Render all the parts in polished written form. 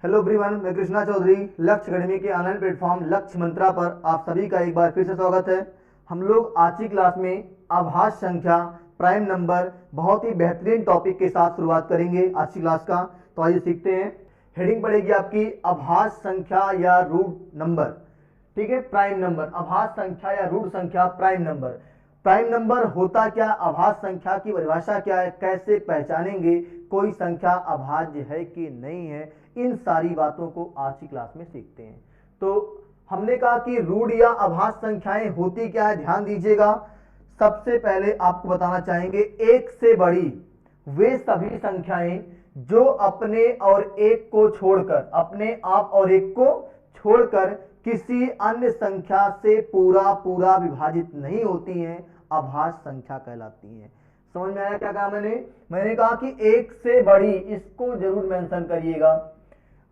Hello everyone, मैं कृष्णा चौधरी लक्ष्य academy के ऑनलाइन प्लेटफॉर्म लक्ष्य मंत्रा पर आप सभी का एक बार फिर से स्वागत है। हम लोग आज की क्लास में आभाज्य संख्या, प्राइम नंबर, बहुत ही बेहतरीन टॉपिक के साथ शुरुआत करेंगे आज की क्लास का। तो आइए सीखते हैं। हेडिंग पड़ेगी आपकी आभाज्य संख्या या रूट नंबर। ठीक है, प्राइम नंबर, आभाज्य संख्या या रूट संख्या, प्राइम नंबर। प्राइम नंबर होता क्या, आभाज्य संख्या की परिभाषा क्या है, कैसे पहचानेंगे कोई संख्या अभाज्य है कि नहीं है, इन सारी बातों को आज की क्लास में सीखते हैं। तो हमने कहा कि रूट या अभाज्य संख्याएं होती क्या है, ध्यान दीजिएगा। सबसे पहले आपको बताना चाहेंगे, एक से बड़ी वे सभी संख्याएं जो अपने और एक को छोड़कर, अपने आप और एक को छोड़कर किसी अन्य संख्या से पूरा पूरा विभाजित नहीं होती हैं, अभाज्य संख्या कहलाती हैं। समझ में आया क्या कहा मैंने कहा कि एक से बड़ी, इसको जरूर मेंशन करिएगा,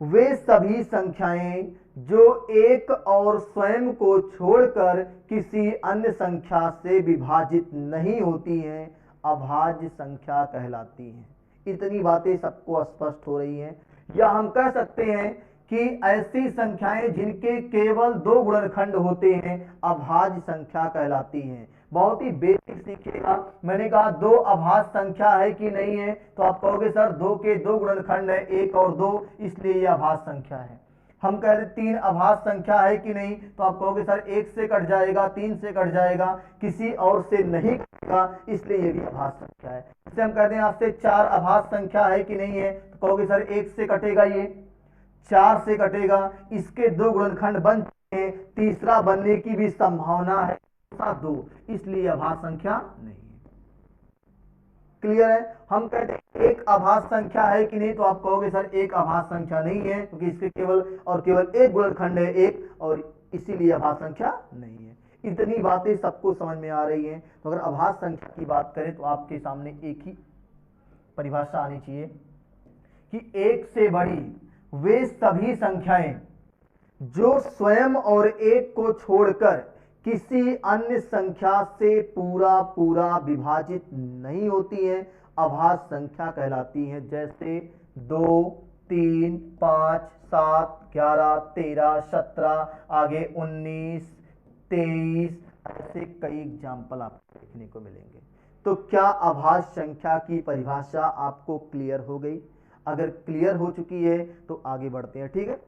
वे सभी संख्याएं जो एक और स्वयं को छोड़कर किसी अन्य संख्या से विभाजित नहीं होती हैं, अभाज्य संख्या कहलाती हैं। इतनी बातें सबको स्पष्ट हो रही हैं। या हम कह सकते हैं कि ऐसी संख्याएं जिनके केवल दो गुणनखंड होते हैं, अभाज्य संख्या कहलाती हैं। बहुत ही बेसिक सीखिएगा। मैंने कहा दो अभाज्य संख्या है कि नहीं है, तो आप कहोगे सर दो के दो गुणनखंड है, एक और दो, इसलिए यह अभाज्य संख्या है। हम कह रहे तीन अभाज्य संख्या है कि नहीं, तो आप कहोगे सर एक से कट जाएगा, तीन से कट जाएगा, किसी और से नहीं कटेगा, इसलिए ये भी अभाज्य संख्या है। जैसे हम कहते हैं आपसे चार अभाज्य संख्या है कि नहीं है, तो कहोगे सर एक से कटेगा, ये चार से कटेगा, इसके दो गुणनखंड बन चुके हैं, तीसरा बनने की भी संभावना है, दो, इसलिए अभाज्य संख्या नहीं है। क्लियर है। हम कहते हैं एक अभाज्य संख्या है कि नहीं, तो आप कहोगे सर एक अभाज्य संख्या नहीं है, क्योंकि इसके केवल और केवल एक गुणनखंड है एक, और इसीलिए अभाज्य संख्या नहीं है। इतनी बातें सबको समझ में आ रही हैं। तो अगर अभाज्य संख्या की बात करें तो आपके सामने एक ही परिभाषा आनी चाहिए कि एक से बड़ी वे सभी संख्याएं जो स्वयं और एक को छोड़कर किसी अन्य संख्या से पूरा पूरा विभाजित नहीं होती हैं, अभाज्य संख्या कहलाती हैं। जैसे 2, 3, 5, 7, 11, 13, 17, आगे 19, 23, ऐसे कई एग्जाम्पल आपको देखने को मिलेंगे। तो क्या अभाज्य संख्या की परिभाषा आपको क्लियर हो गई? अगर क्लियर हो चुकी है तो आगे बढ़ते हैं। ठीक है,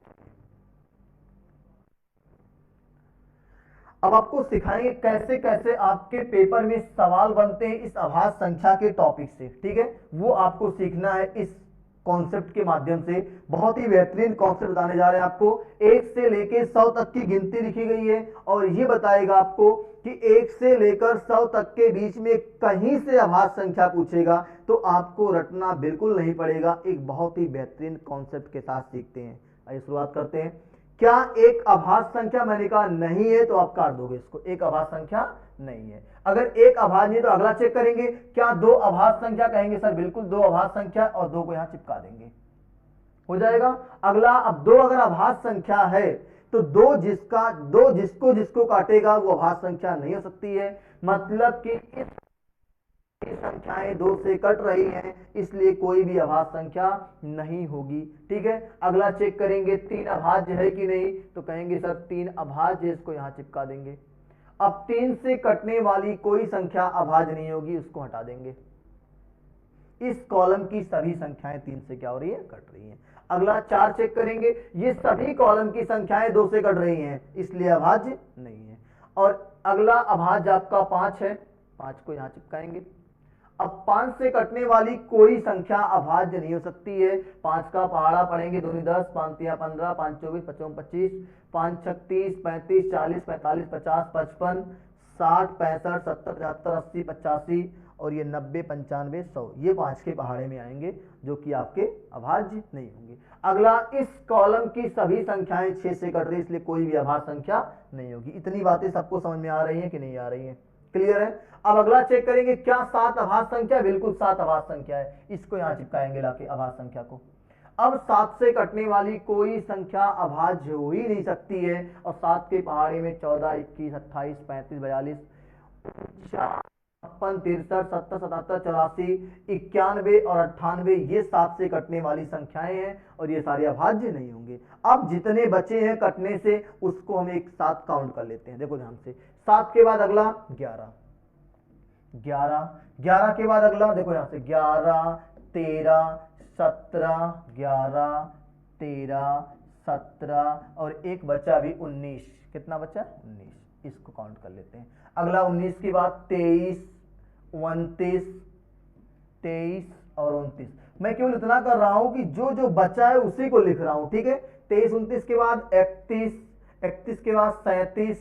अब आपको सिखाएंगे कैसे कैसे आपके पेपर में सवाल बनते हैं इस अभाज्य संख्या के टॉपिक से। ठीक है, वो आपको सीखना है इस कॉन्सेप्ट के माध्यम से। बहुत ही बेहतरीन कॉन्सेप्ट बताने जा रहे हैं आपको। 1 से लेकर 100 तक की गिनती लिखी गई है और ये बताएगा आपको कि 1 से लेकर 100 तक के बीच में कहीं से अभाज्य संख्या पूछेगा तो आपको रटना बिल्कुल नहीं पड़ेगा। एक बहुत ही बेहतरीन कॉन्सेप्ट के साथ सीखते हैं। आइए शुरुआत करते हैं। क्या एक अभाज्य संख्या, मैंने कहा नहीं है तो आप काट दोगे इसको, एक अभाज्य संख्या नहीं है। अगर एक अभाज्य नहीं तो अगला चेक करेंगे, क्या दो अभाज्य संख्या, कहेंगे सर बिल्कुल दो अभाज्य संख्या, और दो को यहां चिपका देंगे, हो जाएगा। अगला, अब दो अगर अभाज्य संख्या है तो दो जिसको जिसको काटेगा वो अभाज्य संख्या नहीं हो सकती है। मतलब कि इस संख्याएं दो से कट रही हैं, इसलिए कोई भी अभाज्य संख्या नहीं होगी। ठीक है, अगला चेक करेंगे 3 अभाज्य है कि नहीं, तो कहेंगे सर 3 अभाज्य है, इसको यहां चिपका देंगे। अब 3 से कटने वाली कोई संख्या अभाज्य नहीं होगी, उसको हटा देंगे। इस कॉलम की सभी संख्याएं 3 से क्या हो रही है, कट रही हैं। अगला 4 चेक करेंगे, ये सभी कॉलम की संख्याएं 2 से कट रही हैं, इसलिए अभाज्य नहीं है। और अगला अभाज्य आपका 5 है, 5 को यहां चिपकाएंगे। अब 5 से कटने वाली कोई संख्या अभाज्य नहीं हो सकती है। 5 का पहाड़ा पढ़ेंगे, 2 10, 5 3 15, 5 24, 55 25, 5 36, 35, 40, 45, 50, 55, 60, 65, 70, 75, 80, 85 और ये 90, 95, 100, ये 5 के पहाड़े में आएंगे जो कि आपके अभाज्य नहीं होंगे। अगला, इस कॉलम की सभी संख्याएं 6 से कट रही है, इसलिए कोई भी अभाज्य संख्या नहीं होगी। इतनी बातें सबको समझ में आ रही हैं कि नहीं आ रही हैं? क्लियर है। अब अगला चेक करेंगे, क्या 7 अभाज्य संख्या? बिल्कुल 7 अभाज्य संख्या है, इसको यहां चिपकाएंगे लाके अभाज्य संख्या को। अब 7 से कटने वाली कोई संख्या अभाज्य हो ही नहीं सकती है, और 7 के पहाड़े में 14, 21, 28, 35, 42, 56, 63, 70, 77, 84, 91 और 98 ये 7 से कटने वाली संख्याएं हैं और ये सारे अभाज्य नहीं होंगे। अब जितने बचे हैं कटने से उसको हम एक साथ काउंट कर लेते हैं। देखो ध्यान से, 7 के बाद अगला 11, 11 के बाद अगला देखो यहां से 11, 13, 17, 11, 13, 17 और एक बचा भी 19। कितना बचा? 19। इसको काउंट कर लेते हैं। अगला 19 के बाद 23, 29, 23 और 29। मैं केवल इतना कर रहा हूं कि जो जो बचा है उसी को लिख रहा हूं, ठीक है। 23, 29 के बाद 31, 31 के बाद 37,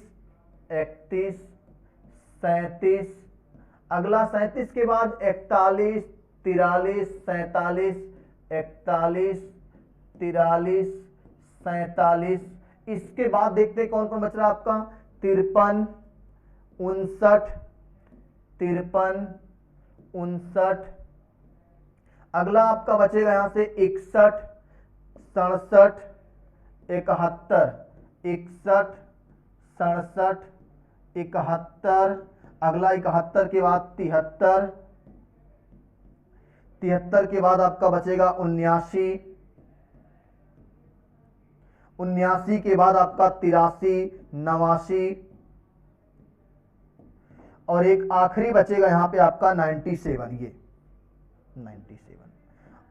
31, 37, अगला 37 के बाद 41, 43, 47, 41, 43, 47। इसके बाद देखते हैं कौन कौन बच रहा है आपका। 53, 59, 53, 59। अगला आपका बचेगा यहां से 61, 67, 71, 61, 67, 71। अगला 71 के बाद 73, 73 के बाद आपका बचेगा 79, 79 के बाद आपका 83, 89 और एक आखिरी बचेगा यहां पे आपका 97। ये 97।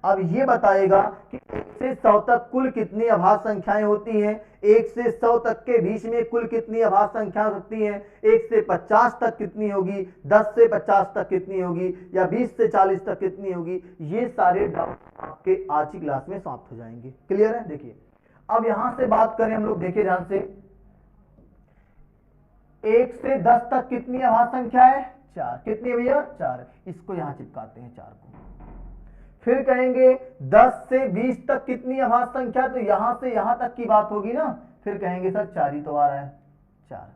अब ये बताएगा कि 1 से 100 तक कुल कितनी अभाज्य संख्याएं होती हैं। 1 से 100 तक के बीच में कुल कितनी अभाज्य संख्या हो सकती हैं। 1 से 50 तक कितनी होगी, 10 से 50 तक कितनी होगी, या 20 से 40 तक कितनी होगी। ये सारे डाउट आपके आज की क्लास में समाप्त हो जाएंगे। क्लियर है? देखिए अब यहां से बात करें हम लोग, देखिए ध्यान से, 1 से 10 तक कितनी अभाज्य संख्या है? 4। कितनी भैया? 4। इसको यहां चिपकाते हैं 4 को। फिर कहेंगे 10 से 20 तक कितनी अभाज्य संख्या, तो यहां से यहां तक की बात होगी ना। फिर कहेंगे सर 4 ही तो आ रहा है, 4।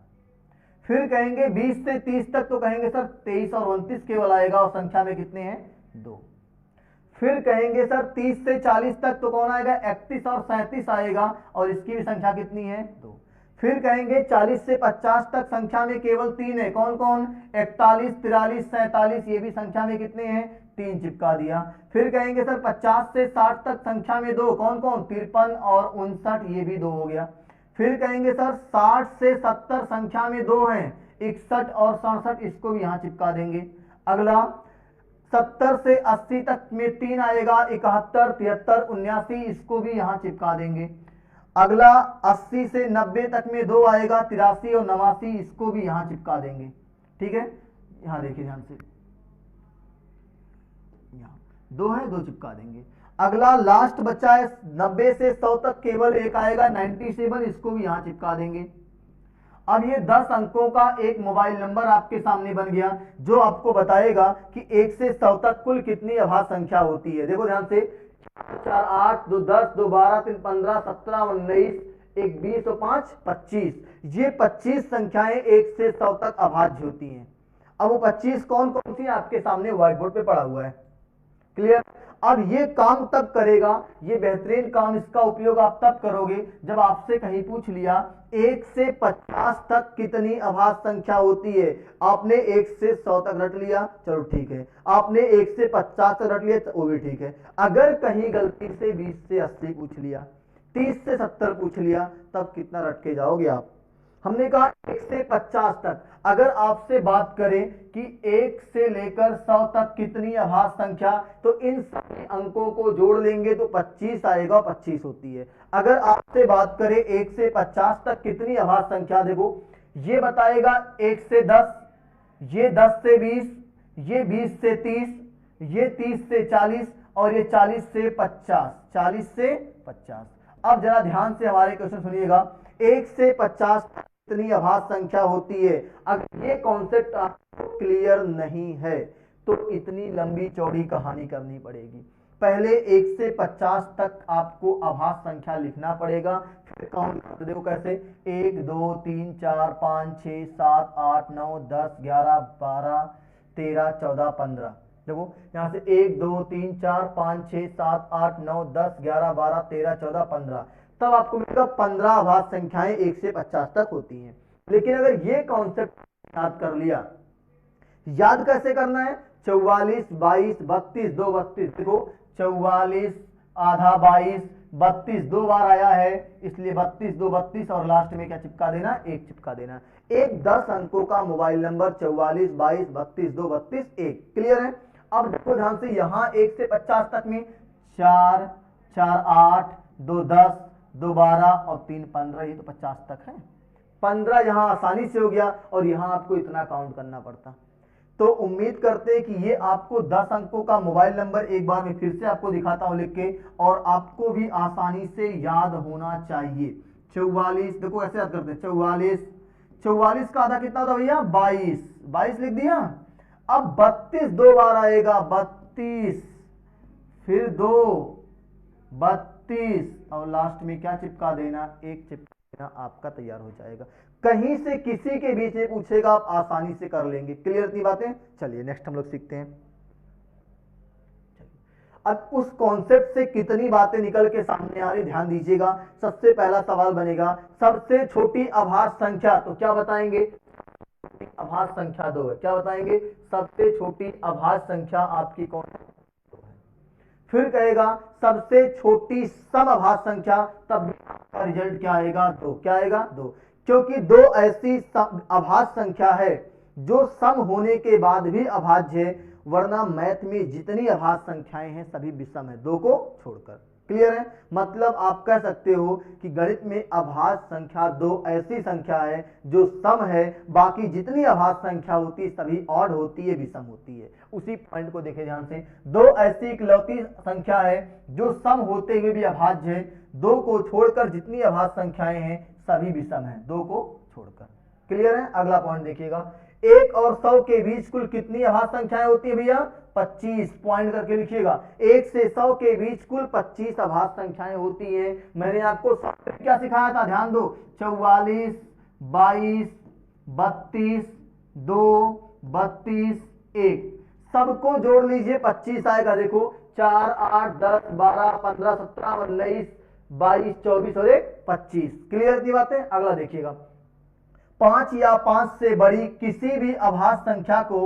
फिर कहेंगे 20 से 30 तक, तो कहेंगे सर 23 और 29 केवल आएगा और संख्या में कितने हैं? 2। फिर कहेंगे सर 30 से 40 तक, तो कौन आएगा? 31 और 37 आएगा और इसकी भी संख्या कितनी है? 2। फिर कहेंगे 40 से 50 तक संख्या में केवल 3 है। कौन कौन? 41, 43, 47। ये भी संख्या में कितने हैं? 3 चिपका दिया। फिर कहेंगे सर 50 से 60 तक संख्या में 2। कौन कौन? 53 और 59। ये भी 2 हो गया। फिर कहेंगे सर 60 से 70 संख्या में 2 हैं, 61 और 67। इसको भी यहां चिपका देंगे। अगला 70 से 80 तक में 3 आएगा, 71, 73, 79। इसको भी यहां चिपका देंगे। अगला 80 से 90 तक में 2 आएगा, 83 और 89। इसको भी यहां चिपका देंगे। ठीक है, यहां देखिए ध्यान से, यहां 2 है, 2 चिपका देंगे। अगला लास्ट बचा है 90 से 100 तक केवल 1 आएगा, 97। इसको भी यहां चिपका देंगे। अब ये 10 अंकों का एक मोबाइल नंबर आपके सामने बन गया जो आपको बताएगा कि 1 से 100 तक कुल कितनी अभाज्य संख्या होती है। देखो ध्यान से, 4, 8, 2, 10, 2, 12, 3, 15, 17, 19, 1, 20 और 5, 25। ये 25 संख्याएं 1 से 100 तक अभाज्य होती हैं। अब वो 25 कौन कौन सी आपके सामने व्हाइट बोर्ड पे पड़ा हुआ है। क्लियर? अब ये काम तब करेगा, ये बेहतरीन काम, इसका उपयोग आप तब करोगे जब आपसे कहीं पूछ लिया 1 से 50 तक कितनी अभाज्य संख्या होती है। आपने 1 से 100 तक रट लिया, चलो ठीक है। आपने 1 से 50 तक रट लिया, वो भी ठीक है। अगर कहीं गलती से 20 से 80 पूछ लिया, 30 से 70 पूछ लिया, तब कितना रट के जाओगे आप। हमने कहा 1 से 50 तक। अगर आपसे बात करें कि 1 से लेकर 100 तक कितनी अभाज्य संख्या, तो इन सभी अंकों को जोड़ लेंगे तो 25 आएगा, 25 होती है। अगर आपसे बात करें 1 से 50 तक कितनी अभाज्य संख्या, देखो ये बताएगा 1 से 10, ये 10 से 20, ये 20 से 30, ये 30 से 40 और ये 40 से 50, 40 से 50। अब जरा ध्यान से हमारे क्वेश्चन सुनिएगा। 1 से 50 कितनी अभाज्य संख्या होती है। अगर ये कॉन्सेप्ट आपको क्लियर नहीं है तो इतनी लंबी चौड़ी कहानी करनी पड़ेगी। पहले 1 से 50 तक आपको अभाज्य संख्या लिखना पड़ेगा, फिर काउंट करते देखो कैसे, 1, 2, 3, 4, 5, 6, 7, 8, 9, 10, 11, 12, 13, 14, 15। देखो यहां से 1, 2, 3, 4, 5, 6, 7, 8, 9, 10, 11, 12, 13, 14, 15। तब आपको मिलेगा 15 अभाज्य संख्याएं 1 से 50 तक होती हैं। लेकिन अगर ये कॉन्सेप्ट याद कर लिया याद कैसे करना है, 44 22 32 2 32, देखो 44 आधा 22 32 दो बार आया है, इसलिए 32 2 32 और लास्ट में क्या चिपका देना, एक चिपका देना। एक 10 अंकों का मोबाइल नंबर 44 22 32 2 32 1। क्लियर है। अब देखो ध्यान से, यहां 1 से 50 तक में 4 4 8 2 10 2 12 और 3 15, ये तो 50 तक है। 15 यहां आसानी से हो गया और यहां आपको इतना काउंट करना पड़ता। तो उम्मीद करते हैं कि ये आपको 10 अंकों का मोबाइल नंबर एक बार मैं फिर से आपको दिखाता हूं लिख के, और आपको भी आसानी से याद होना चाहिए। 44, देखो ऐसे याद करते हैं, 44 का आधा कितना होता भैया, 22 लिख दिया। अब 32 दो बार आएगा, 32 फिर 2 32 और लास्ट में क्या चिपका देना, एक चिपका देना, आपका तैयार हो जाएगा। कहीं से किसी के बीच में पूछेगा, आप आसानी से कर लेंगे। क्लियर इतनी बातें। चलिए नेक्स्ट हम लोग सीखते हैं। अब उस कॉन्सेप्ट से कितनी बातें निकल के सामने आ रही, ध्यान दीजिएगा। सबसे पहला सवाल बनेगा, सबसे छोटी अभाज्य संख्या, तो क्या बताएंगे, अभाज्य संख्या 2 है। क्या बताएंगे, सबसे छोटी अभाज्य संख्या आपकी कौन है, फिर कहेगा सबसे छोटी समअभाज्य संख्या, तब आपका रिजल्ट क्या आएगा, 2। क्या आएगा, 2, क्योंकि 2 ऐसी अभाज्य संख्या है जो सम होने के बाद भी अभाज्य है, वरना मैथ में जितनी अभाज्य संख्याएं हैं सभी विषम है, 2 को छोड़कर। क्लियर है। मतलब आप कह सकते हो कि गणित में अभाज्य संख्या 2 ऐसी संख्या है जो सम है, बाकी जितनी अभाज्य संख्या होती है सभी ऑड होती है, विषम होती है। उसी पॉइंट को देखें ध्यान से, 2 ऐसी इकलौती संख्या है जो सम होते हुए भी अभाज्य है, 2 को छोड़कर जितनी अभाज्य संख्याएं हैं सभी विषम है, 2 को छोड़कर। क्लियर है। अगला पॉइंट देखिएगा, 1 और 100 के बीच कुल कितनी अभाज्य संख्याएं होती है भैया, 25। पॉइंट करके लिखिएगा, 1 से 100 के बीच कुल 25 अभाज्य संख्याएं होती हैं। मैंने आपको क्या सिखाया था, ध्यान दो, 44 22 32 2 32 1, सबको जोड़ लीजिए 25 आएगा। देखो 4 8 10 12 15 17 19 22 24 और 1 25। क्लियर थी बातें। अगला देखिएगा, 5 या 5 से बड़ी किसी भी अभाज्य संख्या को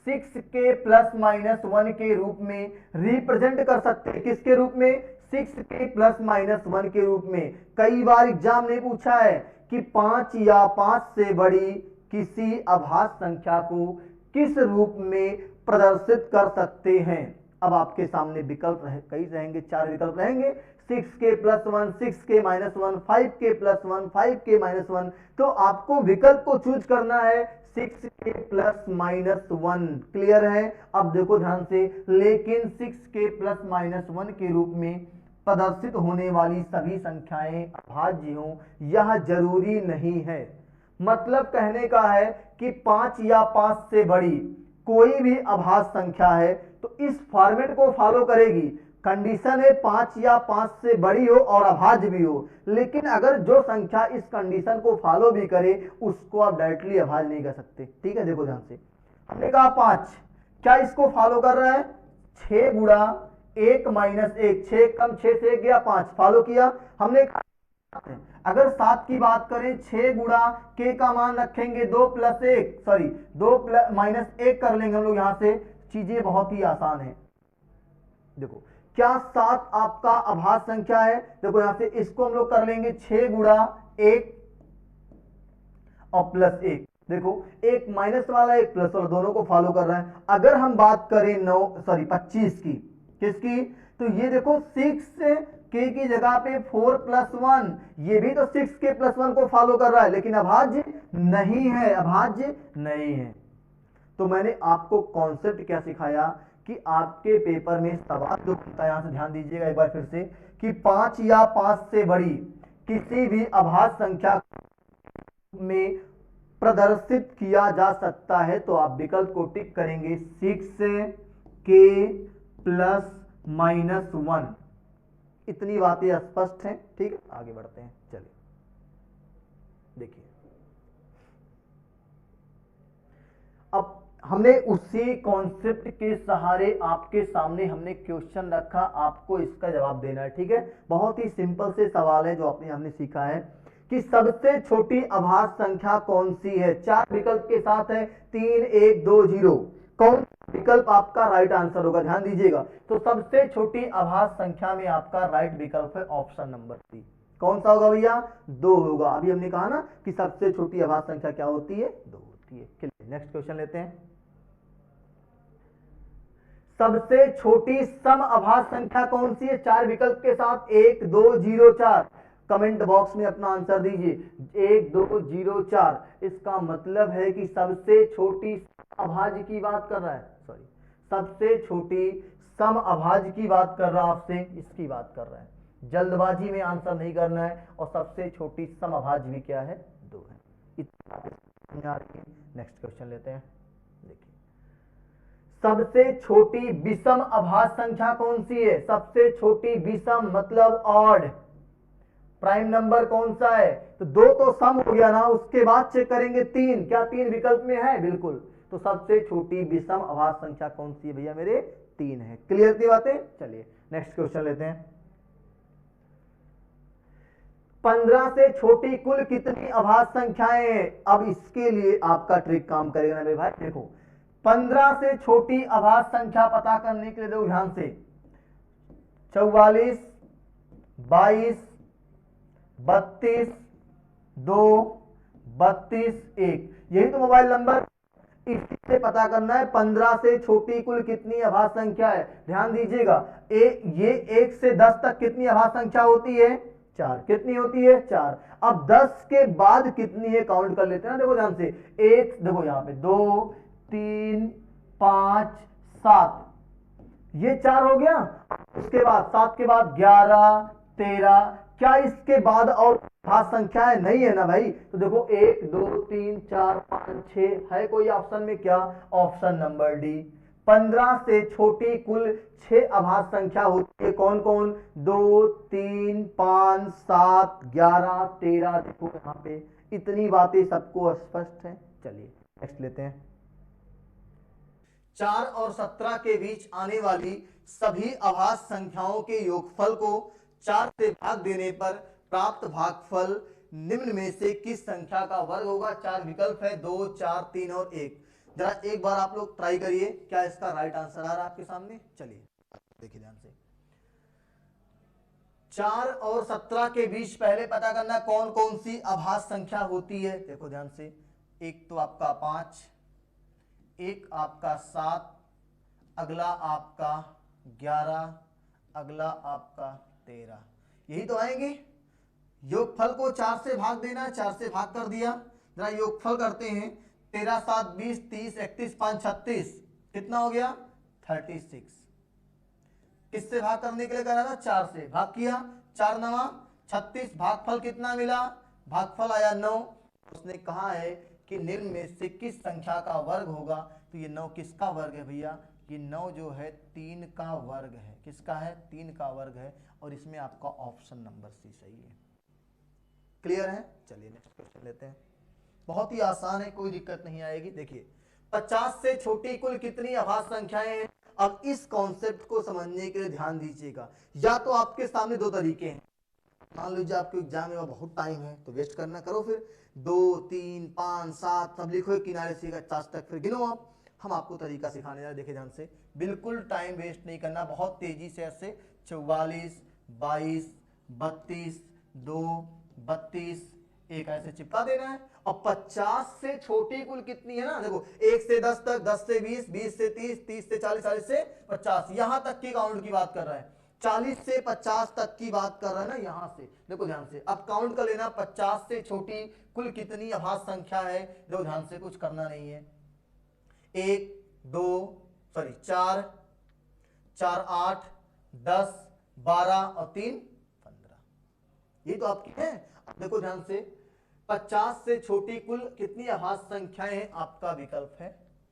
6 के प्लस माइनस 1 के रूप में रिप्रेजेंट कर सकते हैं। किसके रूप में, 6 के प्लस माइनस 1 के रूप में। कई बार एग्जाम ने पूछा है कि 5 या 5 से बड़ी किसी अभाज्य संख्या को किस रूप में प्रदर्शित कर सकते हैं। अब आपके सामने विकल्प कई रहेंगे, 4 विकल्प रहेंगे, 6 के प्लस 1, 6 के माइनस 1, 5 के प्लस 1, 5 के माइनस 1। तो आपको विकल्प को चूज करना है 6 के प्लस माइनस 1। क्लियर है। अब देखो ध्यान से, लेकिन 6 के प्लस माइनस 1 के रूप में प्रदर्शित होने वाली सभी संख्याएं अभाज्य हों, यह जरूरी नहीं है। मतलब कहने का है कि 5 या 5 से बड़ी कोई भी अभाज्य संख्या है तो इस फॉर्मेट को फॉलो करेगी। कंडीशन है 5 या 5 से बड़ी हो और अभाज्य भी हो, लेकिन अगर जो संख्या इस कंडीशन को फॉलो भी करे उसको आप डायरेक्टली अभाज्य नहीं कर सकते। ठीक है, देखो ध्यान से, हमने कहा 5, क्या इसको फॉलो कर रहा है, 6 गुणा 1 माइनस 1, 6 कम 6 से 1 गया 5, फॉलो किया हमने। अगर 7 की बात करें, 6 गुणा के का मान रखेंगे 2 प्लस 1, सॉरी 2 प्लस माइनस 1 कर लेंगे हम लोग, यहां से चीजें बहुत ही आसान है। देखो क्या 7 आपका अभाज्य संख्या है, देखो यहां से इसको हम लोग कर लेंगे 6 गुणा 1 और प्लस 1। देखो एक माइनस वाला एक प्लस वाला, दोनों को फॉलो कर रहा है। अगर हम बात करें 25 की, किसकी, तो ये देखो 6 के की जगह पे 4 प्लस 1, ये भी तो 6 के प्लस 1 को फॉलो कर रहा है, लेकिन अभाज्य नहीं है, अभाज्य नहीं है। तो मैंने आपको कॉन्सेप्ट क्या सिखाया कि आपके पेपर में सवाल जो होता है, यहां से ध्यान दीजिएगा एक बार फिर से, कि 5 या 5 से बड़ी किसी भी अभाज्य संख्या में प्रदर्शित किया जा सकता है, तो आप विकल्प को टिक करेंगे 6 के प्लस माइनस 1। इतनी बातें स्पष्ट हैं। ठीक है, आगे बढ़ते हैं। चलिए देखिए, अब हमने उसी कॉन्सेप्ट के सहारे आपके सामने हमने क्वेश्चन रखा, आपको इसका जवाब देना है। ठीक है, बहुत ही सिंपल से सवाल है जो हमने सीखा है कि सबसे छोटी अभाज्य संख्या कौन सी है। चार विकल्प के साथ है 3 1 2 0। कौन विकल्प आपका राइट आंसर होगा, ध्यान दीजिएगा। तो सबसे छोटी अभाज्य संख्या में आपका राइट विकल्प है ऑप्शन नंबर सी। कौन सा होगा भैया, 2 होगा। अभी हमने कहा ना कि सबसे छोटी अभाज्य संख्या क्या होती है, 2 होती है। चलिए नेक्स्ट क्वेश्चन लेते हैं। सबसे छोटी सम अभाज्य संख्या कौन सी है, चार विकल्प के साथ 1 2 0 4। कमेंट बॉक्स में अपना आंसर दीजिए 1 2 0 4। इसका मतलब है कि सबसे छोटी अभाज्य की बात कर रहा है, सॉरी सबसे छोटी सम अभाज्य की बात कर रहा है, आपसे इसकी बात कर रहा है। जल्दबाजी में आंसर नहीं करना है। और सबसे छोटी सम अभाज्य भी क्या है, 2 है। नेक्स्ट क्वेश्चन लेते हैं। देखिए सबसे छोटी विषम अभाज्य संख्या कौन सी है, सबसे छोटी विषम मतलब ऑड प्राइम नंबर कौन सा है। तो 2 तो सम हो गया ना, उसके बाद चेक करेंगे 3, क्या 3 विकल्प में है, बिल्कुल। तो सबसे छोटी विषम अभाज्य संख्या कौन सी है भैया मेरे, 3 है। क्लियर थी बातें। चलिए नेक्स्ट क्वेश्चन लेते हैं। 15 से छोटी कुल कितनी अभाज्य संख्याएं हैं। अब इसके लिए आपका ट्रिक काम करेगा ना मेरे भाई। देखो 15 से छोटी अभाज्य संख्या पता करने के लिए देखो ध्यान से 44 22 32 2 32 1, यही तो मोबाइल नंबर। इससे पता करना है 15 से छोटी कुल कितनी अभाज्य संख्या है। ध्यान दीजिएगा ये 1 से 10 तक कितनी अभाज्य संख्या होती है, 4। कितनी होती है, 4। अब 10 के बाद कितनी है काउंट कर लेते हैं ना। देखो ध्यान से 1, देखो यहां पे 2 3 5 7, ये 4 हो गया। उसके बाद 7 के बाद 11 13, क्या इसके बाद और अभाज्य संख्या है, नहीं है ना भाई। तो देखो 1 2 3 4 5 6 है कोई ऑप्शन में, क्या ऑप्शन नंबर डी। 15 से छोटी कुल 6 अभाज्य संख्या होती है, कौन कौन, 2 3 5 7 11 13। देखो यहाँ पे इतनी बातें सबको स्पष्ट है। चलिए नेक्स्ट लेते हैं। 4 और 17 के बीच आने वाली सभी अभाज्य संख्याओं के योगफल को 4 से भाग देने पर प्राप्त भागफल निम्न में से किस संख्या का वर्ग होगा। 4 विकल्प है, 2 4 3 और 1। जरा एक बार आप लोग ट्राई करिए, क्या इसका राइट आंसर आ रहा है आपके सामने। चलिए देखिए ध्यान से। 4 और 17 के बीच पहले पता करना कौन कौन सी अभाज्य संख्या होती है। देखो ध्यान से, एक तो आपका 5, एक आपका 7, अगला आपका 11, अगला आपका 13, यही तो आएंगे। योगफल को 4 से भाग देना है, 4 से भाग कर दिया। जरा योगफल करते हैं। 13 7 20 30 31 5 36, कितना हो गया 36। किससे भाग करने के लिए करा था, 4 से भाग किया। 4 9 36, भागफल कितना मिला, भागफल आया 9। उसने कहा है कि निम्न में से किस संख्या का वर्ग होगा। तो ये 9 किसका वर्ग है भैया, ये 9 जो है 3 का वर्ग है। किसका है, 3 का वर्ग है। और इसमें आपका ऑप्शन नंबर सी सही है। क्लियर है। चलिए नेक्स्ट क्वेश्चन लेते हैं। बहुत ही आसान है, कोई दिक्कत नहीं आएगी। देखिए 50 से छोटी कुल कितनी अभाज्य संख्याएं हैं। अब इस कॉन्सेप्ट को समझने के लिए ध्यान दीजिएगा। या तो आपके सामने 2 तरीके हैं। मान लीजिए आपके एग्जाम में बहुत टाइम है तो वेस्ट करना करो, फिर 2 3 5 7 सब लिखो किनारे से 50 तक, फिर गिनो आप। हम आपको तरीका सिखाने जा रहे हैं। देखिए ध्यान से, बिल्कुल टाइम वेस्ट नहीं करना, बहुत तेजी से ऐसे 44 22 32 2 32 1 ऐसे चिपका देना है। और 50 से छोटी कुल कितनी है ना, देखो 1 से 10 तक, 10 से 20 20 से 30 30 से 40 40 से 50, यहां तक की काउंट की बात कर रहा है। 40 से 50 तक की बात कर रहा है ना, यहां से देखो ध्यान से। अब काउंट कर लेना 50 से छोटी कुल कितनी अभाज्य संख्या है। देखो ध्यान से, कुछ करना नहीं है। 1 2 सॉरी 4 4 8 10 12 और 3 15, ये तो आपकी है। अब देखो ध्यान से, 50 से छोटी कुल कितनी अभाज्य संख्याएं हैं, आपका विकल्प है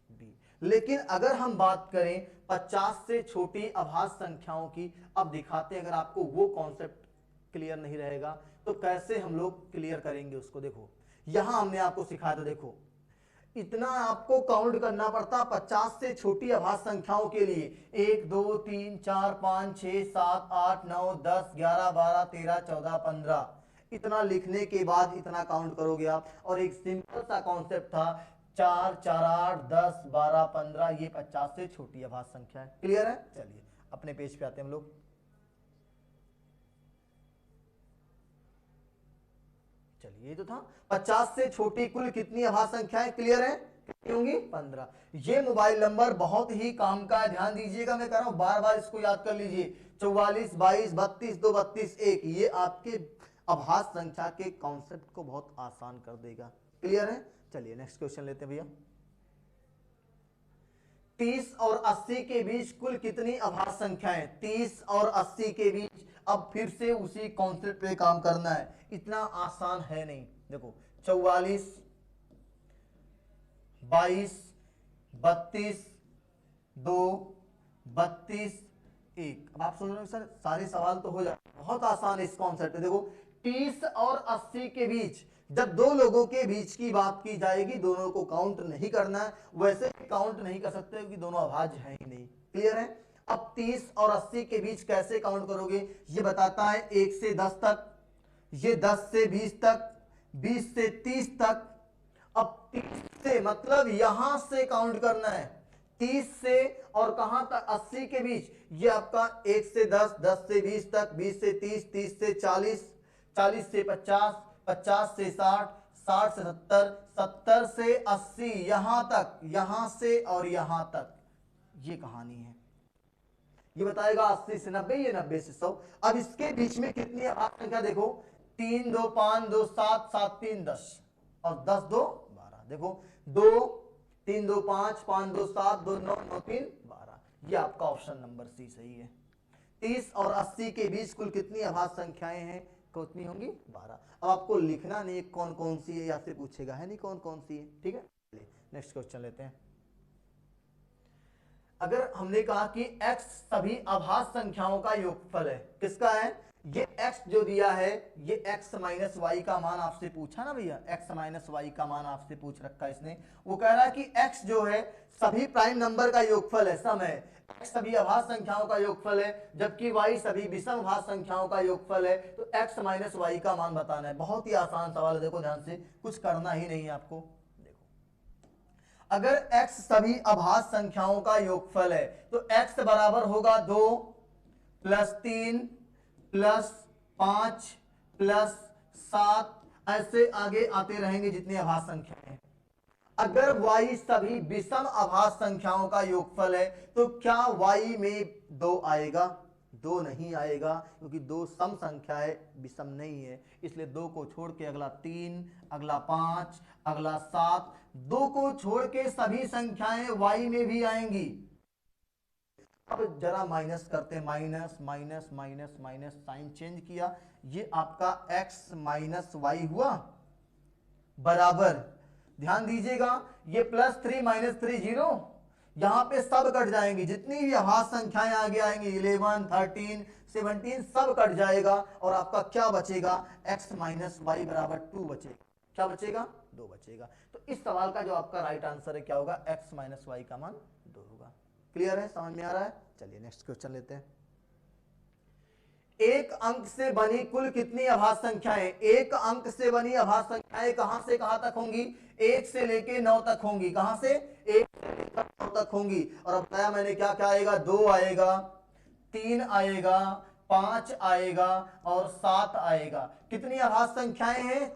बी। लेकिन अगर हम बात करें 50 से छोटी अभाज्य संख्याओं की, अब दिखाते हैं। अगर आपको वो कॉन्सेप्ट क्लियर नहीं रहेगा तो कैसे हम लोग क्लियर करेंगे उसको। देखो यहां हमने आपको सिखाया था, देखो इतना आपको काउंट करना पड़ता 50 से छोटी अभाज्य संख्याओं के लिए। 1 2 3 4 5 6 7 8 9 10 11 12 13 14 15, इतना लिखने के बाद इतना काउंट करोगे आप। और एक सिंपल सा कॉन्सेप्ट था, 4 4 8 10 12 15, ये 50 से छोटी अभाज्य संख्या है। क्लियर है? चलिए अपने पेज पे आते हैं हम लोग। चलिए ये तो था 50 से छोटी कुल कितनी अभाज्य संख्याएं। क्लियर है? कितनी होंगी? 15। ये मोबाइल नंबर बहुत ही काम का है, ध्यान दीजिएगा, मैं कह रहा हूं बार बार इसको याद कर लीजिए। 44 22 32 2 32 1, ये आपके अभाज्य संख्या के कॉन्सेप्ट को बहुत आसान कर देगा। क्लियर है? चलिए नेक्स्ट क्वेश्चन लेते हैं भैया। 30 और 80 के बीच कुल कितनी अभाज्य संख्याएं? 30 और 80 के बीच, अब फिर से उसी कॉन्सेप्ट पे काम करना है, इतना आसान है नहीं। देखो 44 22 32 2 32 1। अब आप सोच रहे हो सर सारे सवाल तो हो जाए, बहुत आसान है इस कॉन्सेप्ट। देखो 30 और 80 के बीच, जब दो लोगों के बीच की बात की जाएगी, दोनों को काउंट नहीं करना है, वैसे काउंट नहीं कर सकते क्योंकि दोनों अभाज्य हैं ही नहीं। क्लियर है? अब 30 और 80 के बीच कैसे काउंट करोगे, ये बताता है 1 से 10 तक, ये 10 से 20 तक, 20 से 30 तक। अब 30 से मतलब यहां से काउंट करना है, 30 से और कहां तक? 80 के बीच, ये आपका 1 से 10, 10 से 20 तक, 20 से 30, 30 से 40, 40 से 50, 50 से 60, 60 से 70, 70 से 80, यहां तक, यहां से और यहां तक। ये कहानी है, ये बताएगा 80 से 90, ये 90 से 100। अब इसके बीच में कितनी अभाज्य संख्या देखो, 3 2 5 2 7 7 3 10 और 10 2 12। देखो 2 3 2 5 5 2 7 2 9 9 3 12, ये आपका ऑप्शन नंबर सी सही है। 30 और 80 के बीच कुल कितनी अभाज्य संख्याएं हैं? कितनी होंगी? 12। अब आपको लिखना नहीं कौन कौन सी है, आपसे पूछेगा है नहीं कौन कौन सी है। ठीक है, नेक्स्ट क्वेश्चन लेते हैं। अगर हमने कहा कि x सभी अभाज्य संख्याओं का योगफल है, किसका है? ये x जो दिया है, ये x माइनस वाई का मान आपसे पूछा ना भैया, x माइनस वाई का मान आपसे पूछ रखा है इसने। वो कह रहा है कि x जो है सभी प्राइम नंबर का योगफल है, सम है। x सभी अभाज्य संख्याओं का योगफल है, जबकि y सभी विषम अभाज्य संख्याओं का योगफल है। तो x माइनस वाई का मान बताना है। बहुत ही आसान सवाल है, देखो ध्यान से, कुछ करना ही नहीं है आपको। अगर x सभी अभाज्य संख्याओं का योगफल है तो x बराबर होगा 2 प्लस 3 प्लस 5 प्लस 7, ऐसे आगे आते रहेंगे जितनी अभाज्य संख्याएं हैं। अगर y सभी विषम अभाज्य संख्याओं का योगफल है तो क्या y में 2 आएगा? 2 नहीं आएगा, क्योंकि 2 सम संख्या है, विषम नहीं है। इसलिए 2 को छोड़ के अगला 3, अगला 5, अगला 7, 2 को छोड़ के सभी संख्याएं y में भी आएंगी। अब जरा माइनस करते हैं, minus minus minus minus, sign change किया, ये आपका x माइनस वाई हुआ बराबर, ध्यान दीजिएगा, ये प्लस 3 माइनस 3 0, यहां पे सब कट जाएंगे, जितनी भी अभाज्य संख्याएं आगे आएंगी 11 13 17 सब कट जाएगा और आपका क्या बचेगा? x माइनस वाई बराबर 2 बचेगा। क्या बचेगा? 2 बचेगा। तो इस सवाल का जो आपका राइट आंसर है क्या होगा? x माइनस वाई का मान 2 होगा। क्लियर है? समझ में आ रहा है? चलिए नेक्स्ट क्वेश्चन लेते हैं। एक अंक से बनी कुल कितनी अभाज्य संख्याएं? एक अंक से बनी अभाज्य संख्याएं कहां से कहां तक होंगी? 1 से लेके 9 तक होंगी। कहां से? 1 से लेकर 9 तक होंगी। और अब बताया मैंने क्या क्या आएगा? 2 आएगा, 3 आएगा, 5 आएगा और 7 आएगा। कितनी अभाज्य संख्याएं हैं?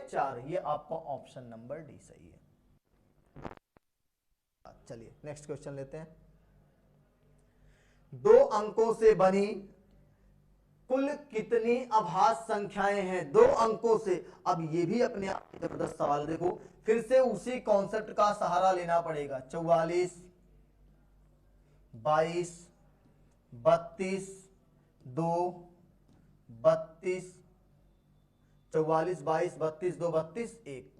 4। ये आपका ऑप्शन नंबर डी सही है। चलिए नेक्स्ट क्वेश्चन लेते हैं। 2 अंकों से बनी कुल कितनी अभाज्य संख्याएं हैं? 2 अंकों से। अब ये भी अपने आप में जबरदस्त सवाल, देखो फिर से उसी कॉन्सेप्ट का सहारा लेना पड़ेगा। 44 22 32 2 32, 44 22 32 2 32 1।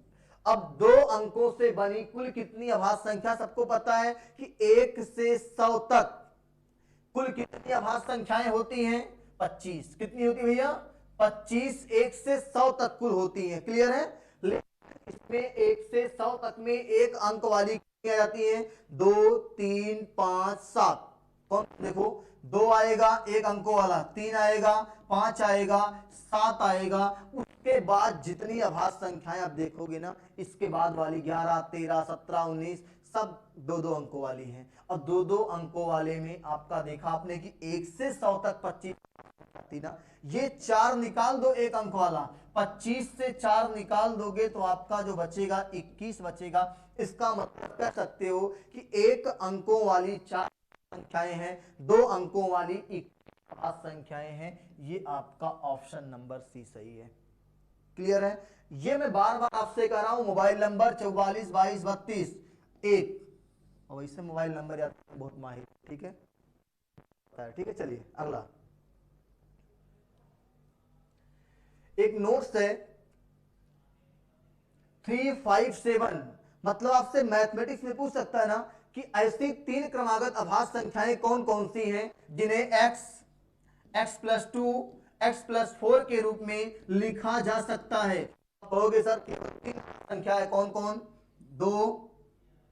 अब 2 अंकों से बनी कुल कितनी अभाज्य संख्या? सबको पता है कि 1 से 100 तक कुल कितनी अभाज्य संख्याएं होती हैं? 25। कितनी होती है भैया? 25 1 से 100 तक कुल होती हैं। क्लियर है? लेकिन इसमें 1 से 100 तक में एक अंक वाली क्या जाती है? 2 3 5 7। कौन? देखो 2 आएगा एक अंकों वाला, 3 आएगा, 5 आएगा, 7 आएगा। उसके बाद जितनी अभाज्य संख्याएं आप देखोगे ना, इसके बाद वाली 11, 13, 17, 19 सब 2-2 अंकों वाली हैं। और 2-2 अंकों वाले में आपका देखा आपने कि 1 से 100 तक 25 थी ना, ये 4 निकाल दो एक अंक वाला, 25 से 4 निकाल दोगे तो आपका जो बचेगा 21 बचेगा। इसका मतलब कह सकते हो कि एक अंकों वाली 4 संख्याएं हैं, 2 अंकों वाली 21 संख्याएं हैं। ये आपका ऑप्शन नंबर सी सही है। क्लियर है? ये मैं बार बार आपसे कह रहा हूं, मोबाइल नंबर 44 22 32 1, और वैसे मोबाइल नंबर याद बहुत माहिर, ठीक है? ठीक है, चलिए अगला एक नोट्स है 357। मतलब आपसे मैथमेटिक्स में पूछ सकता है ना कि ऐसी 3 क्रमागत अभाज्य संख्याएं कौन कौन सी हैं जिन्हें x+2 x+4 के रूप में लिखा जा सकता है। कहोगे सर केवल 3 संख्या है, कौन कौन? 2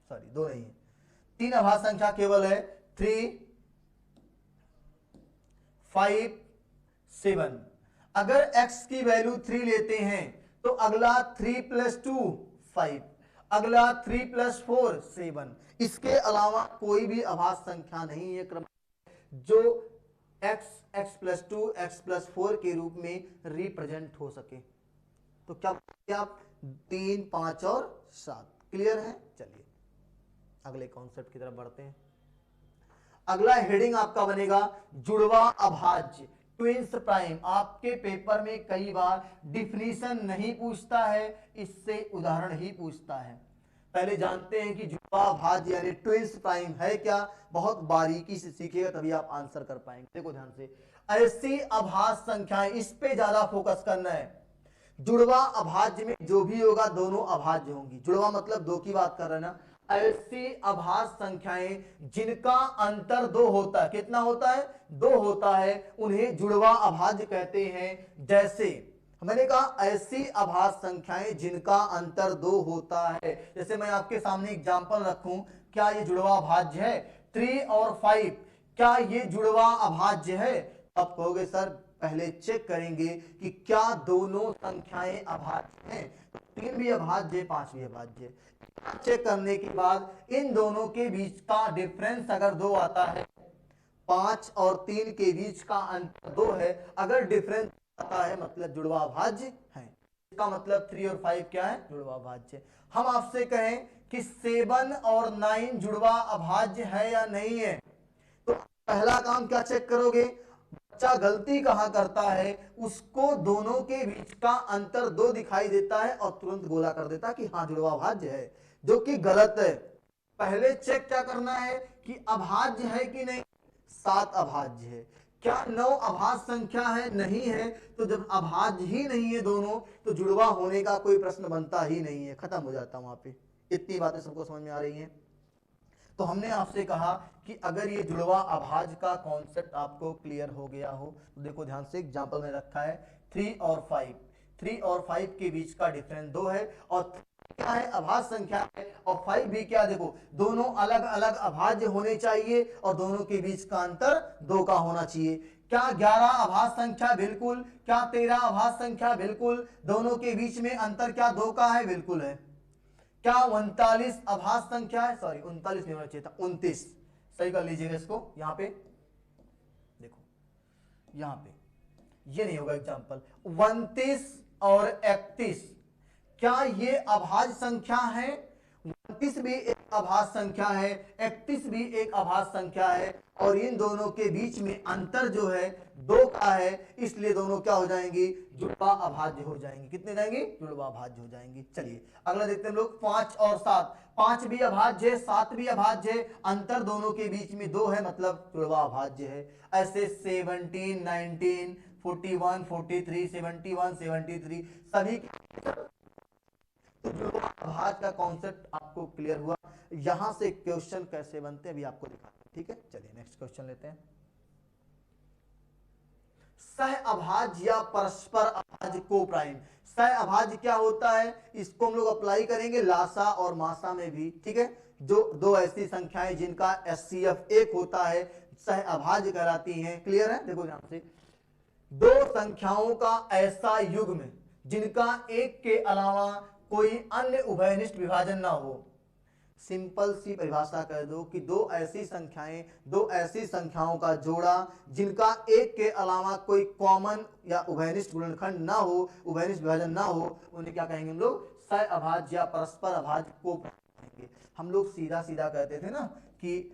नहीं है, 3 अभाज्य संख्या केवल है, 3 5 7। अगर x की वैल्यू 3 लेते हैं तो अगला 3 + 2 5, अगला 3 + 4 7। इसके अलावा कोई भी अभाज्य संख्या नहीं है क्रम जो x+2 x+4 के रूप में रिप्रेजेंट हो सके। तो क्या आप 3 5 और 7 क्लियर है? चलिए अगले कॉन्सेप्ट की तरफ बढ़ते हैं। अगला हेडिंग आपका बनेगा जुड़वा अभाज्य, ट्विंस प्राइम। आपके पेपर में कई बार डिफिनीशन नहीं पूछता है, इससे उदाहरण ही पूछता है। पहले जानते हैं कि जुड़वा अभाज्य यानी ट्विंस प्राइम है क्या, बहुत बारीकी से सीखिएगा तभी आप आंसर कर पाएंगे। देखो ध्यान से, ऐसी अभाज्य संख्याएं, इस पे ज्यादा फोकस करना है। जुड़वा अभाज्य में जो भी होगा दोनों अभाज्य होंगी। जुड़वा मतलब 2 की बात कर रहे हैं ना। ऐसी अभाज्य संख्याएं जिनका अंतर 2 होता है, कितना होता है? 2 होता है, उन्हें जुड़वा अभाज्य कहते हैं। जैसे मैंने कहा ऐसी अभाज्य संख्याएं जिनका अंतर 2 होता है। जैसे मैं आपके सामने एग्जांपल रखूं, क्या ये जुड़वा अभाज्य है? 3 और 5 क्या ये जुड़वा अभाज्य है? आप कहोगे सर पहले चेक करेंगे कि क्या दोनों संख्याएं अभाज्य हैं। 3 भी अभाज्य, 5 भी अभाज्य। चेक करने के बाद इन दोनों के बीच का डिफरेंस अगर 2 आता है, 5 और 3 के बीच का अंतर 2 है, अगर डिफरेंस आता है मतलब जुड़वा अभाज्य है। इसका मतलब 3 और 5 क्या है? जुड़वा अभाज्य। हम आपसे कहें कि 7 और 9 जुड़वा अभाज्य है या नहीं है, तो पहला काम क्या चेक करोगे? बच्चा गलती कहां करता है, उसको दोनों के बीच का अंतर 2 दिखाई देता है और तुरंत गोला कर देता है कि हाँ जुड़वा अभाज्य है, जो कि गलत है। पहले चेक क्या करना है कि अभाज्य है कि नहीं। 7 अभाज्य है। क्या 9 अभाज्य संख्या है? नहीं है। तो जब अभाज्य ही नहीं है दोनों, तो जुड़वा होने का कोई प्रश्न बनता ही नहीं है, खत्म हो जाता वहां पे। इतनी बातें सबको समझ में आ रही हैं? तो हमने आपसे कहा कि अगर ये जुड़वा अभाज्य का कॉन्सेप्ट आपको क्लियर हो गया हो तो देखो ध्यान से, एग्जांपल में रखा है 3 और 5। 3 और 5 के बीच का डिफरेंस 2 है, और क्या है? अभाज्य संख्या है। और 5 भी क्या, देखो दोनों अलग अलग अभाज्य होने चाहिए और दोनों के बीच का अंतर 2 का होना चाहिए। क्या 11 अभाज्य संख्या? बिल्कुल। क्या 13 अभाज्य संख्या? बिल्कुल। दोनों के बीच में अंतर क्या 2 का है? बिल्कुल है। क्या 39 अभाज्य संख्या है? सॉरी 39 नहीं होना चाहिए था, 29। सही कर लीजिएगा इसको। यहां पे देखो, यहां पे ये नहीं होगा एग्जांपल। 29 और 31 क्या ये अभाज्य संख्या है? 29 भी एक अभाज्य संख्या है, 31 भी एक अभाज्य संख्या है, और इन दोनों के बीच में अंतर जो है 2 का है, इसलिए दोनों क्या हो जाएंगी? जुड़वा अभाज्य हो जाएंगी। कितने जाएंगी? जुड़वा अभाज्य हो जाएंगी। चलिए अगला देखते हैं लोग, 5 और 7। 5 भी अभाज्य है, 7 भी अभाज्य है, अंतर दोनों के बीच में 2 है, मतलब जुड़वा अभाज्य है। ऐसे 17 19 41 43 71 73 सभी तो जुड़वा अभाज्य का कॉन्सेप्ट आपको क्लियर हुआ। यहां से क्वेश्चन कैसे बनते हैं अभी आपको दिखाते हैं, ठीक है? चलिए नेक्स्ट क्वेश्चन लेते हैं। सह अभाज्य या परस्पर अभाज्य को प्राइम। सह अभाज्य क्या होता है, इसको हम लोग अप्लाई करेंगे लासा और मासा में भी, ठीक है? जो 2 ऐसी संख्याएं जिनका HCF 1 होता है, सहअभाज्य कहलाती हैं। क्लियर है? देखो ध्यान से, दो संख्याओं का ऐसा युग्म जिनका एक के अलावा कोई अन्य उभयनिष्ठ विभाजन ना हो। सिंपल सी परिभाषा कह दो कि दो ऐसी संख्याओं का जोड़ा जिनका एक के अलावा कोई कॉमन या उभयनिष्ठ गुणनखंड ना हो, उभयनिष्ठ विभाजन ना हो, उन्हें क्या कहेंगे हम लोग? सहअभाज्य या परस्पर अभाज्य को कहेंगे। हम लोग सीधा सीधा कहते थे ना कि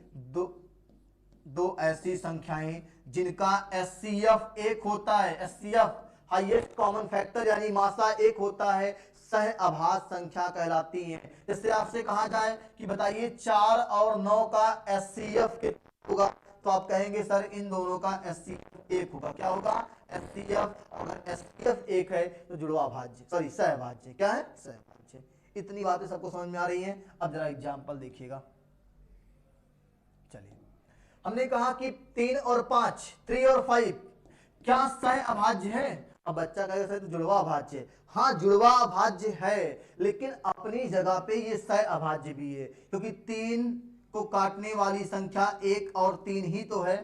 दो ऐसी संख्याएं जिनका एचसीएफ एक होता है, एचसीएफ हाईएस्ट कॉमन फैक्टर यानी मासा एक होता है, सहअभाज्य संख्या कहलाती हैं। जैसे आपसे कहा जाए कि बताइए 4 और 9 का एचसीएफ कितना होगा, तो आप कहेंगे सर इन दोनों का एचसीएफ एक होगा। क्या होगा? एचसीएफ। अगर एचसीएफ एक है तो जुड़वा भाज्य, सॉरी सहभाज्य। क्या है? सहभाज्य। इतनी बातें सबको समझ में आ रही हैं? अब जरा एग्जांपल देखिएगा। चलिए, हमने कहा कि 3 और 5, 3 और 5 क्या सहअभाज्य है? अब बच्चा कहेगा सर तो जुड़वा अभाज्य। हाँ, जुड़वा अभाज्य है, लेकिन अपनी जगह पे ये सहअभाज्य भी है, क्योंकि 3 को काटने वाली संख्या 1 और 3 ही तो है,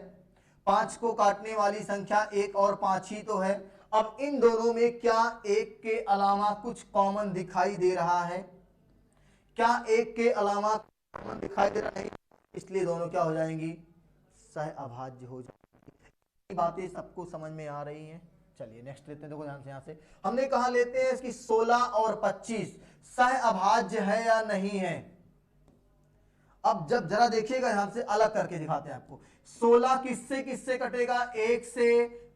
5 को काटने वाली संख्या 1 और 5 ही तो है। अब इन दोनों में क्या एक के अलावा कुछ कॉमन दिखाई दे रहा है? क्या एक के अलावा कॉमन दिखाई दे रहा है? इसलिए दोनों क्या हो जाएंगी? सहअभाज्य हो जाएंगी। बातें सबको समझ में आ रही हैं? चलिए नेक्स्ट लेते हैं। देखो ध्यान से, यहां से हमने कहा लेते हैं कि 16 और 25 सहअभाज्य है या नहीं है। अब जब जरा देखिएगा, यहां से अलग करके दिखाते हैं आपको। 16 किससे किससे कटेगा? 1 से,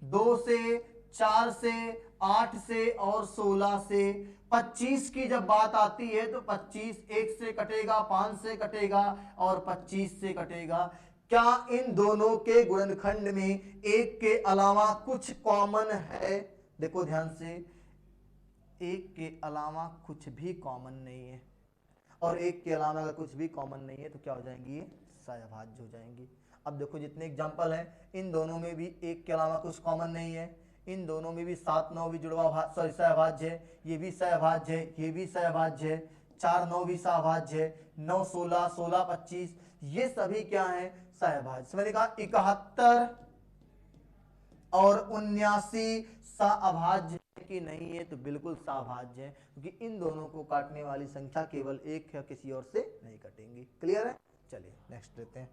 2 से, 4 से, 8 से और 16 से। 25 की जब बात आती है तो 25 1 से कटेगा, 5 से कटेगा और 25 से कटेगा। क्या इन दोनों के गुणनखंड में एक के अलावा कुछ कॉमन है? देखो ध्यान से, एक के अलावा कुछ भी कॉमन नहीं है, और एक के अलावा अगर कुछ भी कॉमन नहीं है तो क्या हो जाएंगी? ये सहअभाज्य हो जाएंगी। अब देखो जितने एग्जांपल हैं, इन दोनों में भी एक के अलावा कुछ कॉमन नहीं है। इन दोनों में भी 7 9 भी जुड़वा सहअभाज्य है, ये भी सहअभाज्य है, ये भी सहअभाज्य है। 4 9 भी सहअभाज्य है, 9 16, 16 25 ये सभी क्या है? सहअभाज्य। मैंने कहा 71 और 79 सहअभाज्य कि नहीं है, तो बिल्कुल सहअभाज्य है, क्योंकि इन दोनों को काटने वाली संख्या केवल एक है, किसी और से नहीं कटेंगी। क्लियर है? चलिए नेक्स्ट लेते हैं।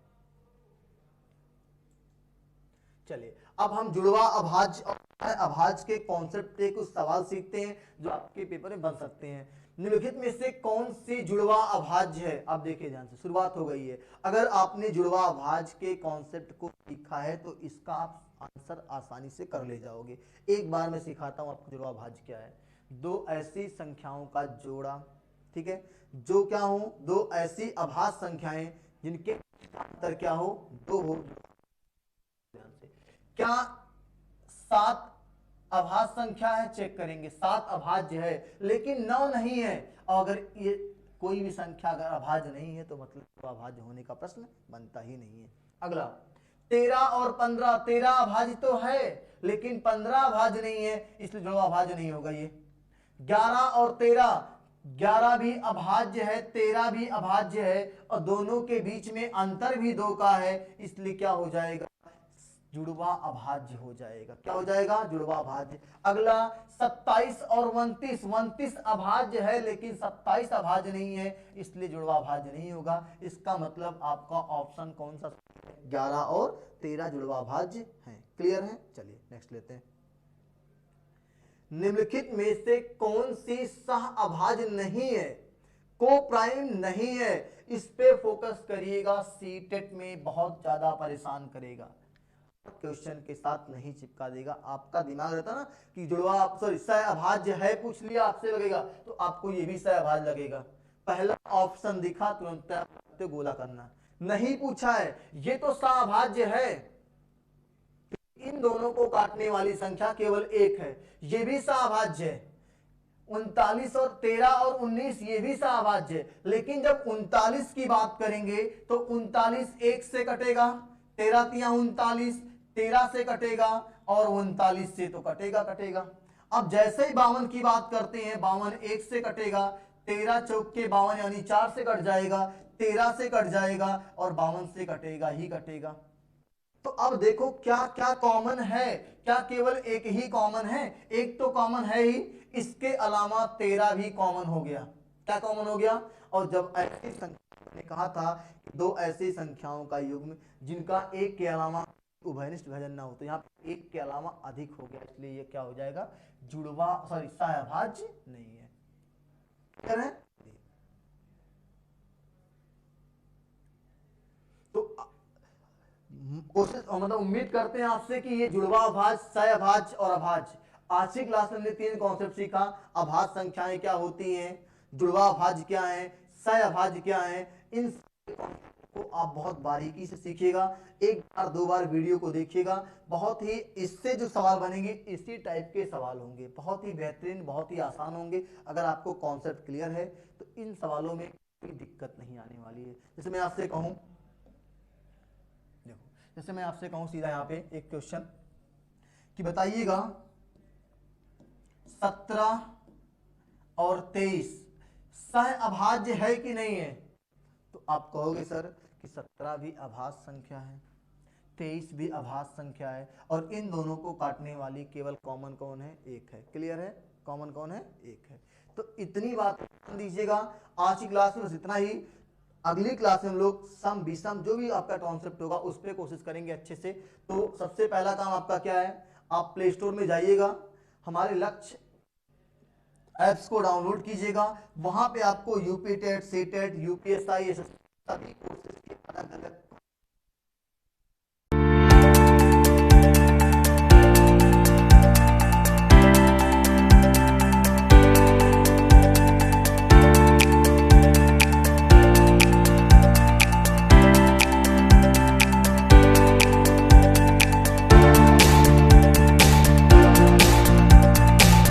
चलिए अब हम जुड़वा अभाज्य और अभाज्य के कॉन्सेप्ट पे कुछ सवाल सीखते हैं जो आपके पेपर में बन सकते हैं। निम्नलिखित में से कौन सी जुड़वा अभाज्य है? आप देखिए ध्यान से, शुरुआत हो गई है। अगर आपने जुड़वा अभाज्य के कॉन्सेप्ट को सीखा है तो इसका आप आंसर आसानी से कर ले जाओगे। एक बार मैं सिखाता हूं आपको जुड़वा अभाज्य क्या है। दो ऐसी संख्याओं का जोड़ा, ठीक है, जो क्या हो? दो ऐसी अभाज्य संख्याएं जिनके अंतर क्या हो? 2 हो। क्या 7 अभाज्य संख्या है? चेक करेंगे, 7 अभाज्य है, लेकिन 9 नहीं है। और अगर ये कोई भी संख्या अगर अभाज्य नहीं है तो मतलब अभाज्य होने का प्रश्न बनता ही नहीं है। अगला 13 और 15, 13 अभाज्य तो है लेकिन 15 अभाज्य नहीं है, इसलिए जुड़वा अभाज्य नहीं होगा ये। 11 और 13, 11 भी अभाज्य है, 13 भी अभाज्य है, और दोनों के बीच में अंतर भी 2 का है, इसलिए क्या हो जाएगा? जुड़वा अभाज्य हो जाएगा। क्या हो जाएगा? जुड़वा अभाज्य। अगला 27 और 29, 29 अभाज्य है लेकिन 27 अभाज्य नहीं है, इसलिए जुड़वा अभाज्य नहीं होगा। इसका मतलब आपका ऑप्शन कौन सा? 11 और 13 जुड़वा अभाज्य है। क्लियर है? चलिए नेक्स्ट लेते हैं। निम्नलिखित में से कौन सी सहअभाज्य नहीं है, को प्राइम नहीं है? इस पे फोकस करिएगा, सीटेट में बहुत ज्यादा परेशान करेगा। क्वेश्चन के साथ नहीं चिपका देगा। आपका दिमाग रहता ना कि जुड़वा सहअभाज्य है, पूछ लिया आपसे लगेगा तो आपको ये भी सहअभाज्य लगेगा। पहला ऑप्शन दिखा तुरंत गोला करना, नहीं पूछा है, ये तो सहअभाज्य है, इन दोनों को काटने वाली संख्या केवल एक है, ये भी सहअभाज्य है। 39 और 13 और 19 ये भी सहअभाज्य है, लेकिन जब 39 की बात करेंगे तो 39 1 से कटेगा, 13 तिया 39, 13 से कटेगा और 39 से तो कटेगा। अब जैसे ही 52 की बात करते हैं, 52 1 से कटेगा, 13 चौक के 52 यानी 4 से कट जाएगा, 13 से कट जाएगा और 52 से कटेगा ही कटेगा। तो अब देखो क्या क्या कॉमन है, क्या केवल एक ही कॉमन है, एक तो कॉमन है ही, इसके अलावा 13 भी कॉमन हो गया। क्या कॉमन हो गया? और जब ऐसी संख्या ने कहा था कि दो ऐसी संख्याओं का युग्म जिनका एक के अलावा उभयनिष्ठ विभाजन ना हो, तो यहाँ पे एक के अलावा अधिक हो गया, इसलिए ये क्या हो जाएगा? जुड़वा, सॉरी सहअभाज्य नहीं है। क्लियर है? तो कोशिश मतलब उम्मीद करते हैं आपसे कि ये जुड़वा अभाज्य, सहअभाज्य और अभाज्य, आज की क्लास में हमने तीन कॉन्सेप्ट सीखा। अभाज्य संख्याएं क्या होती हैं, जुड़वा अभाज्य क्या है, सहअभाज्य क्या है, इन को आप बहुत बारीकी से सीखिएगा। एक बार दो बार वीडियो को देखिएगा, बहुत ही इससे जो सवाल बनेंगे इसी टाइप के सवाल होंगे, बहुत ही बेहतरीन, बहुत ही आसान होंगे। अगर आपको कॉन्सेप्ट क्लियर है तो इन सवालों में कोई दिक्कत नहीं आने वाली है। जैसे मैं आपसे कहूं, देखो जैसे मैं आपसे कहूं सीधा यहाँ पे एक क्वेश्चन कि बताइएगा 17 और 23 सहअभाज्य है कि नहीं है? तो आप कहोगे सर कि 17 भी अभाज्य संख्या है, 23 भी अभाज्य संख्या है, और इन दोनों को काटने वाली केवल कॉमन कौन है? एक है। क्लियर है? कॉमन कौन है? एक है। तो इतनी बात ध्यान दीजिएगा। आज की क्लास में बस इतना ही। अगली क्लास में हम लोग सम विषम जो भी आपका कॉन्सेप्ट होगा उस पर कोशिश करेंगे अच्छे से। तो सबसे पहला काम आपका क्या है? आप प्ले स्टोर में जाइएगा, हमारे लक्ष्य ऐप्स को डाउनलोड कीजिएगा। वहां पे आपको UP TET, C TET, UPSI, सभी कोर्सेज के अलग अलग